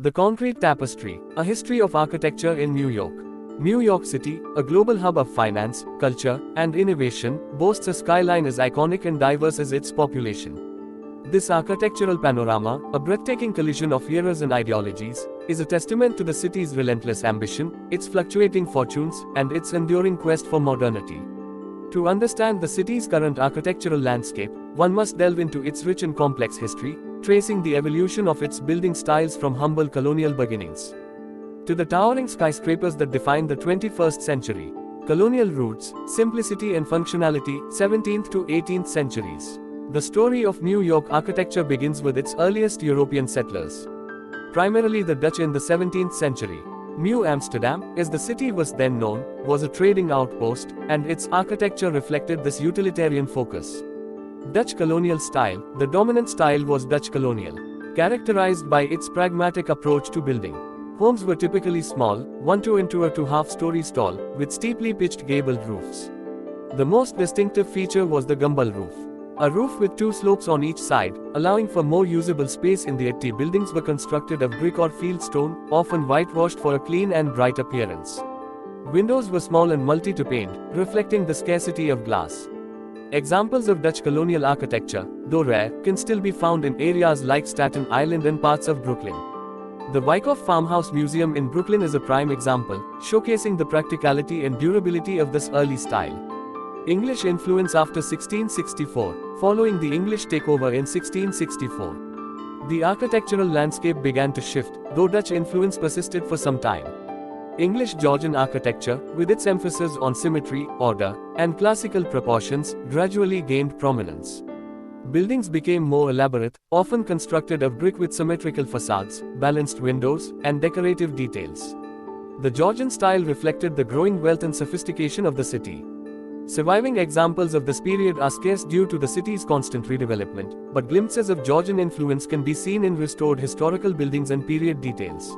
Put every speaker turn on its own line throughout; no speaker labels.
The Concrete Tapestry, a history of architecture in New York. New York City, a global hub of finance, culture, and innovation, boasts a skyline as iconic and diverse as its population. This architectural panorama, a breathtaking collision of eras and ideologies, is a testament to the city's relentless ambition, its fluctuating fortunes, and its enduring quest for modernity. To understand the city's current architectural landscape, one must delve into its rich and complex history, tracing the evolution of its building styles from humble colonial beginnings to the towering skyscrapers that define the 21st century. Colonial roots, simplicity and functionality, 17th to 18th centuries. The story of New York architecture begins with its earliest European settlers, primarily the Dutch in the 17th century. New Amsterdam, as the city was then known, was a trading outpost, and its architecture reflected this utilitarian focus. Dutch colonial style. The dominant style was Dutch colonial, characterized by its pragmatic approach to building. Homes were typically small, 1-2 stories tall, with steeply pitched gabled roofs. The most distinctive feature was the gumbo roof, a roof with two slopes on each side, allowing for more usable space. In the buildings were constructed of brick or fieldstone, often whitewashed for a clean and bright appearance. Windows were small and multi-to-paned, reflecting the scarcity of glass. Examples of Dutch colonial architecture, though rare, can still be found in areas like Staten Island and parts of Brooklyn. The Wyckoff Farmhouse Museum in Brooklyn is a prime example, showcasing the practicality and durability of this early style. English influence after 1664. Following the English takeover in 1664, the architectural landscape began to shift, though Dutch influence persisted for some time. English Georgian architecture, with its emphasis on symmetry, order, and classical proportions, gradually gained prominence. Buildings became more elaborate, often constructed of brick with symmetrical facades, balanced windows, and decorative details. The Georgian style reflected the growing wealth and sophistication of the city. Surviving examples of this period are scarce due to the city's constant redevelopment, but glimpses of Georgian influence can be seen in restored historical buildings and period details.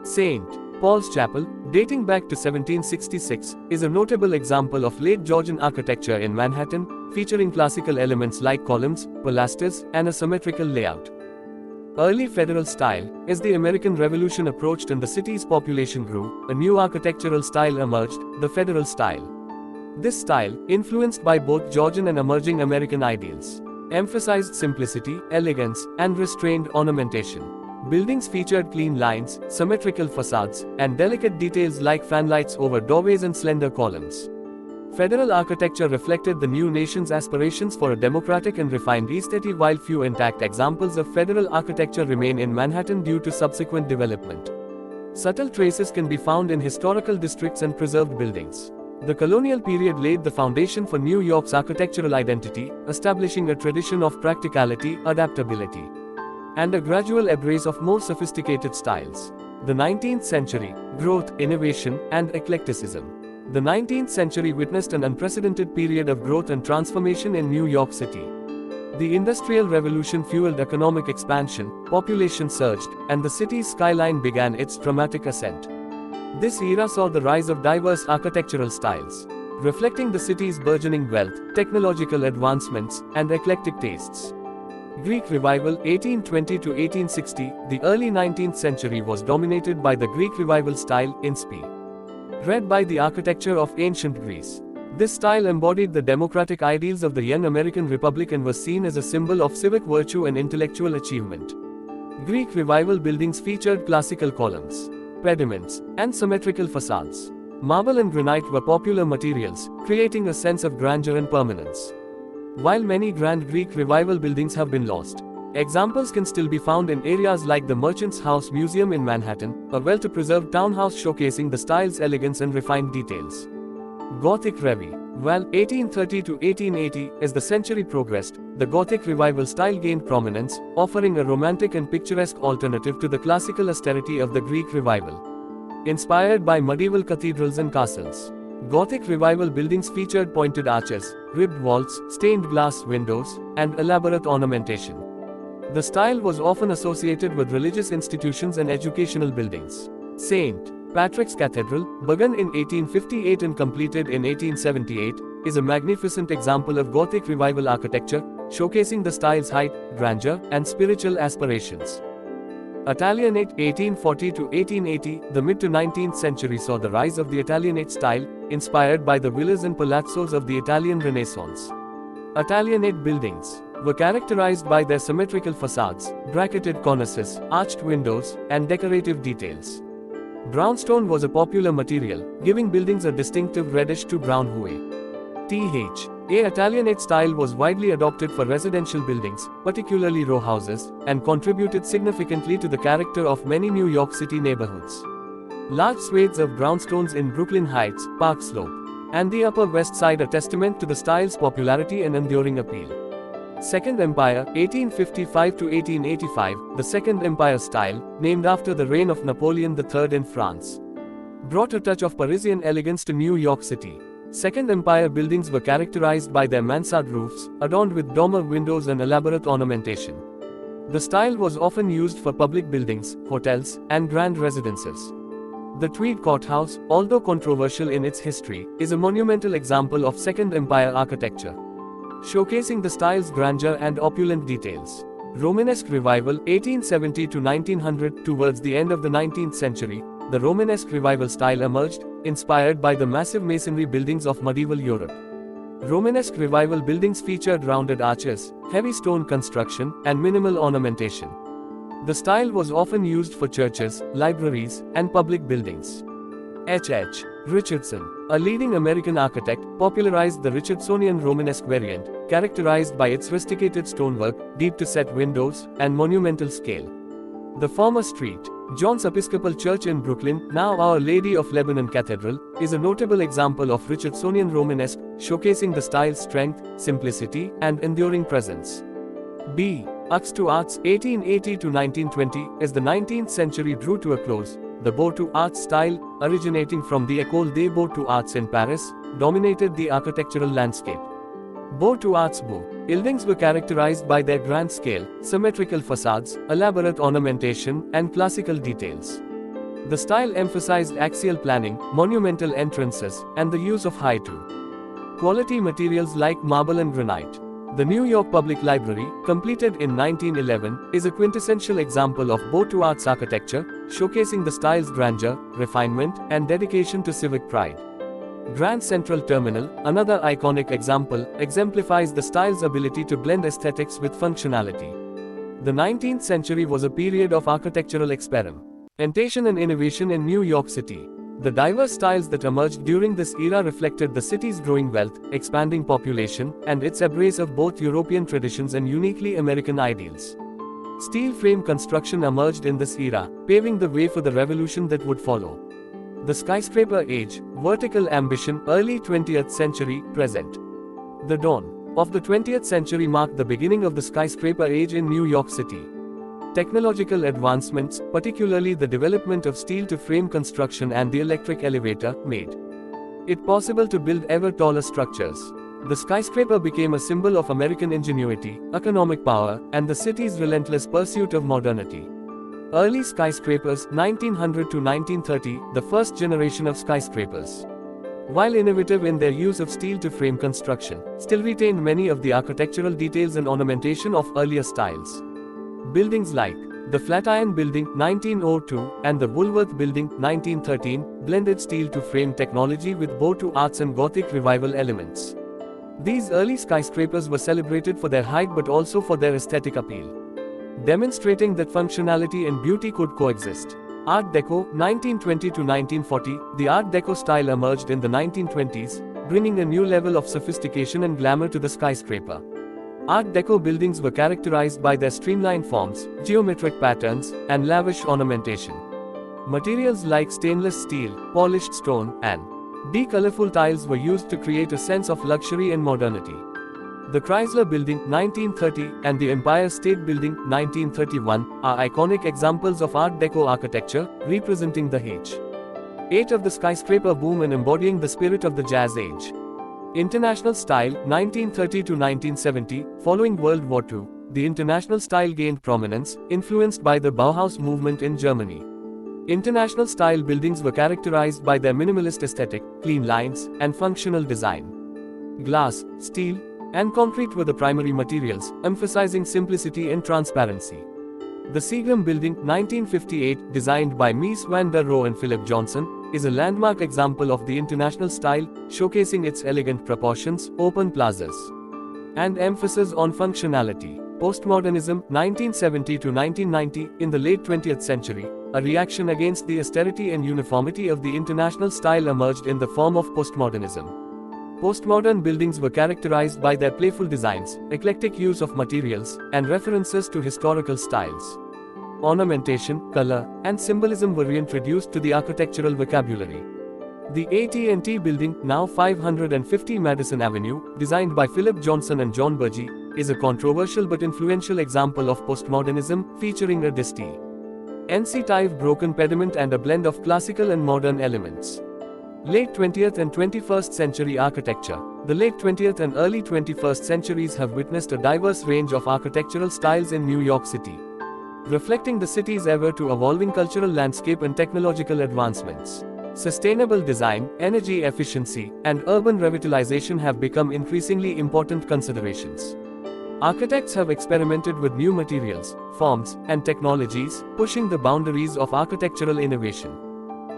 St. Paul's Chapel, dating back to 1766, is a notable example of late Georgian architecture in Manhattan, featuring classical elements like columns, pilasters, and a symmetrical layout. Early Federal style. As the American Revolution approached and the city's population grew, a new architectural style emerged, the Federal style. This style, influenced by both Georgian and emerging American ideals, emphasized simplicity, elegance, and restrained ornamentation. Buildings featured clean lines, symmetrical facades, and delicate details like fanlights over doorways and slender columns. Federal architecture reflected the new nation's aspirations for a democratic and refined aesthetic, while few intact examples of federal architecture remain in Manhattan due to subsequent development. Subtle traces can be found in historical districts and preserved buildings. The colonial period laid the foundation for New York's architectural identity, establishing a tradition of practicality, adaptability, and a gradual embrace of more sophisticated styles. The 19th century. Growth, innovation, and eclecticism. The 19th century witnessed an unprecedented period of growth and transformation in New York City. The Industrial Revolution fueled economic expansion, population surged, and the city's skyline began its dramatic ascent. This era saw the rise of diverse architectural styles, reflecting the city's burgeoning wealth, technological advancements, and eclectic tastes. Greek Revival, 1820 to 1860. The early 19th century was dominated by the Greek Revival style, inspired by the architecture of ancient Greece. This style embodied the democratic ideals of the young American Republic and was seen as a symbol of civic virtue and intellectual achievement. Greek Revival buildings featured classical columns, pediments, and symmetrical facades. Marble and granite were popular materials, creating a sense of grandeur and permanence. While many grand Greek Revival buildings have been lost, examples can still be found in areas like the Merchants House Museum in Manhattan, a well-preserved townhouse showcasing the style's elegance and refined details. Gothic Revival. While 1830 to 1880, as the century progressed, the Gothic Revival style gained prominence, offering a romantic and picturesque alternative to the classical austerity of the Greek Revival. Inspired by medieval cathedrals and castles, Gothic Revival buildings featured pointed arches, ribbed vaults, stained glass windows, and elaborate ornamentation. The style was often associated with religious institutions and educational buildings. St. Patrick's Cathedral, begun in 1858 and completed in 1878, is a magnificent example of Gothic Revival architecture, showcasing the style's height, grandeur, and spiritual aspirations. Italianate 1840 to 1880. The mid to 19th century saw the rise of the Italianate style, inspired by the villas and palazzos of the Italian Renaissance. Italianate buildings were characterized by their symmetrical facades, bracketed cornices, arched windows, and decorative details. Brownstone was a popular material, giving buildings a distinctive reddish to brown hue. The Italianate style was widely adopted for residential buildings, particularly row houses, and contributed significantly to the character of many New York City neighborhoods. Large swathes of brownstones in Brooklyn Heights, Park Slope, and the Upper West Side are testament to the style's popularity and enduring appeal. Second Empire, 1855 to 1885, the Second Empire style, named after the reign of Napoleon III in France, brought a touch of Parisian elegance to New York City. Second Empire buildings were characterized by their mansard roofs, adorned with dormer windows and elaborate ornamentation. The style was often used for public buildings, hotels, and grand residences. The Tweed Courthouse, although controversial in its history, is a monumental example of Second Empire architecture, showcasing the style's grandeur and opulent details. Romanesque Revival, 1870 to 1900. Towards the end of the 19th century, the Romanesque Revival style emerged, inspired by the massive masonry buildings of medieval Europe. Romanesque Revival buildings featured rounded arches, heavy stone construction, and minimal ornamentation. The style was often used for churches, libraries, and public buildings. H. Richardson, a leading American architect, popularized the Richardsonian Romanesque variant, characterized by its rusticated stonework, deep-to-set windows, and monumental scale. The former St. John's Episcopal Church in Brooklyn, now Our Lady of Lebanon Cathedral, is a notable example of Richardsonian Romanesque, showcasing the style's strength, simplicity, and enduring presence. B. Ux Arts, 1880 to 1920. As the 19th century drew to a close, the Beaux-Arts style, originating from the École des Beaux-Arts in Paris, dominated the architectural landscape. Beaux-Arts buildings were characterized by their grand scale, symmetrical facades, elaborate ornamentation, and classical details. The style emphasized axial planning, monumental entrances, and the use of high-quality materials like marble and granite. The New York Public Library, completed in 1911, is a quintessential example of Beaux-Arts architecture, showcasing the style's grandeur, refinement, and dedication to civic pride. Grand Central Terminal, another iconic example, exemplifies the style's ability to blend aesthetics with functionality. The 19th century was a period of architectural experimentation and innovation in New York City. The diverse styles that emerged during this era reflected the city's growing wealth, expanding population, and its embrace of both European traditions and uniquely American ideals. Steel frame construction emerged in this era, paving the way for the revolution that would follow. The skyscraper age, vertical ambition, early 20th century, present. The dawn of the 20th century marked the beginning of the skyscraper age in New York City. Technological advancements, particularly the development of steel-to-frame construction and the electric elevator, made it possible to build ever taller structures. The skyscraper became a symbol of American ingenuity, economic power, and the city's relentless pursuit of modernity. Early skyscrapers, 1900 to 1930, the first generation of skyscrapers, while innovative in their use of steel-to-frame construction, still retained many of the architectural details and ornamentation of earlier styles. Buildings like the Flatiron Building, 1902, and the Woolworth Building, 1913, blended steel-to-frame technology with Beaux-Arts and Gothic Revival elements. These early skyscrapers were celebrated for their height but also for their aesthetic appeal, demonstrating that functionality and beauty could coexist. Art Deco, 1920 to 1940, the Art Deco style emerged in the 1920s, bringing a new level of sophistication and glamour to the skyscraper. Art Deco buildings were characterized by their streamlined forms, geometric patterns, and lavish ornamentation. Materials like stainless steel, polished stone, and colorful tiles were used to create a sense of luxury and modernity. The Chrysler Building, 1930, and the Empire State Building, 1931, are iconic examples of Art Deco architecture, representing the age of the skyscraper boom and embodying the spirit of the Jazz Age. International Style, 1930 to 1970, following World War II, the International style gained prominence, influenced by the Bauhaus movement in Germany. International style buildings were characterized by their minimalist aesthetic, clean lines, and functional design. Glass, steel, and concrete were the primary materials, emphasizing simplicity and transparency. The Seagram Building, 1958, designed by Mies van der Rohe and Philip Johnson, is a landmark example of the international style, showcasing its elegant proportions, open plazas, and emphasis on functionality. Postmodernism, 1970 to 1990, in the late 20th century, a reaction against the austerity and uniformity of the international style emerged in the form of postmodernism. Postmodern buildings were characterized by their playful designs, eclectic use of materials, and references to historical styles. Ornamentation, color, and symbolism were reintroduced to the architectural vocabulary. The AT&T Building, now 550 Madison Avenue, designed by Philip Johnson and John Burgee, is a controversial but influential example of postmodernism, featuring a disty NC-type broken pediment and a blend of classical and modern elements. Late 20th and 21st century architecture. The late 20th and early 21st centuries have witnessed a diverse range of architectural styles in New York City, reflecting the city's ever-to-evolving cultural landscape and technological advancements. Sustainable design, energy efficiency, and urban revitalization have become increasingly important considerations. Architects have experimented with new materials, forms, and technologies, pushing the boundaries of architectural innovation.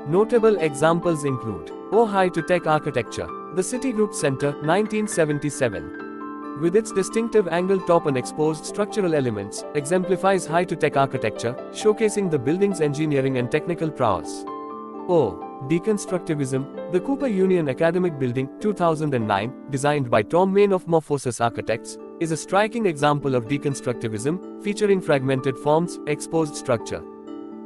Notable examples include High-to-Tech architecture. The Citigroup Center, 1977. With its distinctive angled top and exposed structural elements, exemplifies high-to-tech architecture, showcasing the building's engineering and technical prowess. Deconstructivism. The Cooper Union Academic Building, 2009, designed by Tom Main of Morphosis Architects, is a striking example of deconstructivism, featuring fragmented forms, exposed structure,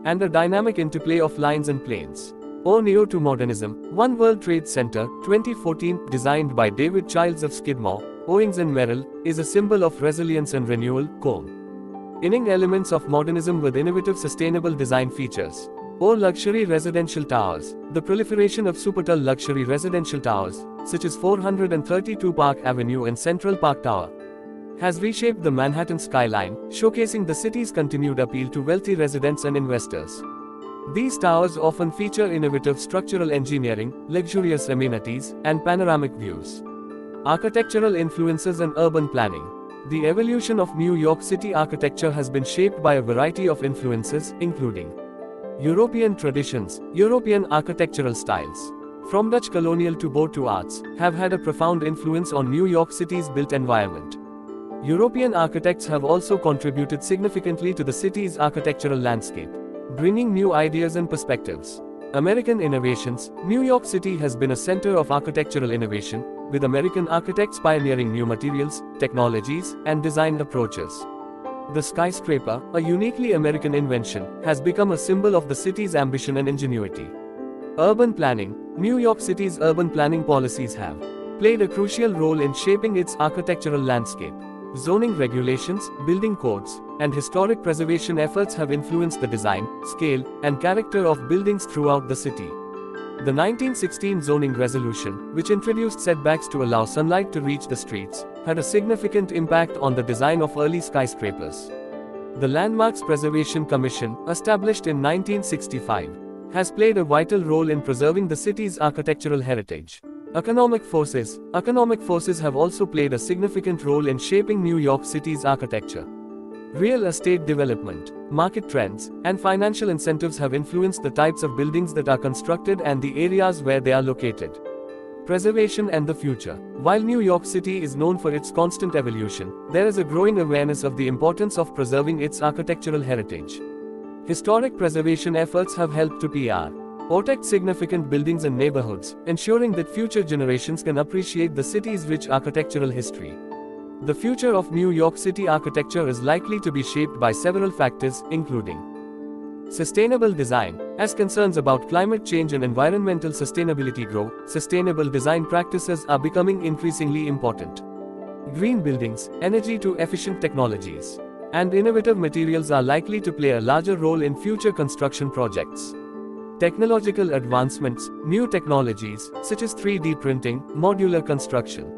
and a dynamic interplay of lines and planes. Neo-to-modernism. One World Trade Center, 2014, designed by David Childs of Skidmore, Owings and Merrill, is a symbol of resilience and renewal, combining elements of modernism with innovative sustainable design features. Luxury residential towers. The proliferation of super-tall luxury residential towers, such as 432 Park Avenue and Central Park Tower, has reshaped the Manhattan skyline, showcasing the city's continued appeal to wealthy residents and investors. These towers often feature innovative structural engineering, luxurious amenities, and panoramic views. Architectural influences and urban planning. The evolution of New York City architecture has been shaped by a variety of influences, including European traditions. European architectural styles, from Dutch colonial to Beaux Arts, have had a profound influence on New York City's built environment. European architects have also contributed significantly to the city's architectural landscape, bringing new ideas and perspectives. American innovations. New York City has been a center of architectural innovation, with American architects pioneering new materials, technologies, and design approaches. The skyscraper, a uniquely American invention, has become a symbol of the city's ambition and ingenuity. Urban planning. New York City's urban planning policies have played a crucial role in shaping its architectural landscape. Zoning regulations, building codes, and historic preservation efforts have influenced the design, scale, and character of buildings throughout the city. The 1916 zoning resolution, which introduced setbacks to allow sunlight to reach the streets, had a significant impact on the design of early skyscrapers. The Landmarks Preservation Commission, established in 1965, has played a vital role in preserving the city's architectural heritage. Economic forces. Economic forces have also played a significant role in shaping New York City's architecture. Real estate development, market trends, and financial incentives have influenced the types of buildings that are constructed and the areas where they are located. Preservation and the future. While New York City is known for its constant evolution, there is a growing awareness of the importance of preserving its architectural heritage. Historic preservation efforts have helped to protect significant buildings and neighborhoods, ensuring that future generations can appreciate the city's rich architectural history. The future of New York City architecture is likely to be shaped by several factors, including sustainable design. As concerns about climate change and environmental sustainability grow, sustainable design practices are becoming increasingly important. Green buildings, energy-efficient technologies, and innovative materials are likely to play a larger role in future construction projects. Technological advancements. New technologies, such as 3D printing, modular construction,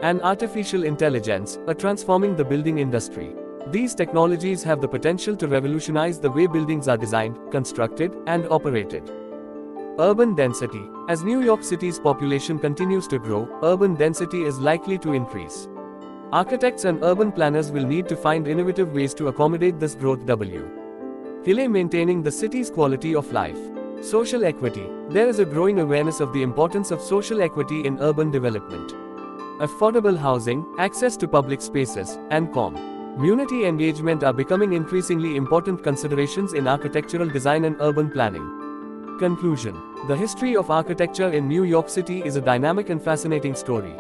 and artificial intelligence, are transforming the building industry. These technologies have the potential to revolutionize the way buildings are designed, constructed, and operated. Urban density. As New York City's population continues to grow, urban density is likely to increase. Architects and urban planners will need to find innovative ways to accommodate this growth. Hile maintaining the city's quality of life. Social equity. There is a growing awareness of the importance of social equity in urban development. Affordable housing, access to public spaces, and community engagement are becoming increasingly important considerations in architectural design and urban planning. Conclusion. The history of architecture in New York City is a dynamic and fascinating story,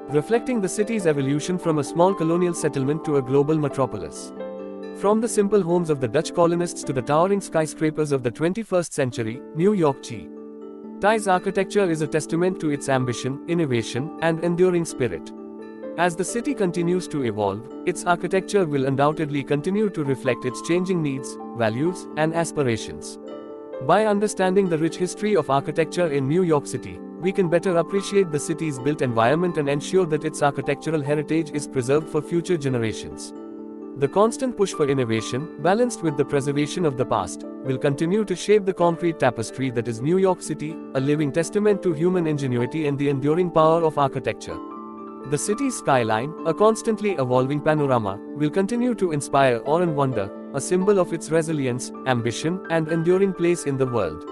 reflecting the city's evolution from a small colonial settlement to a global metropolis. From the simple homes of the Dutch colonists to the towering skyscrapers of the 21st century, New York City's architecture is a testament to its ambition, innovation, and enduring spirit. As the city continues to evolve, its architecture will undoubtedly continue to reflect its changing needs, values, and aspirations. By understanding the rich history of architecture in New York City, we can better appreciate the city's built environment and ensure that its architectural heritage is preserved for future generations. The constant push for innovation, balanced with the preservation of the past, will continue to shape the concrete tapestry that is New York City, a living testament to human ingenuity and the enduring power of architecture. The city's skyline, a constantly evolving panorama, will continue to inspire awe and wonder, a symbol of its resilience, ambition, and enduring place in the world.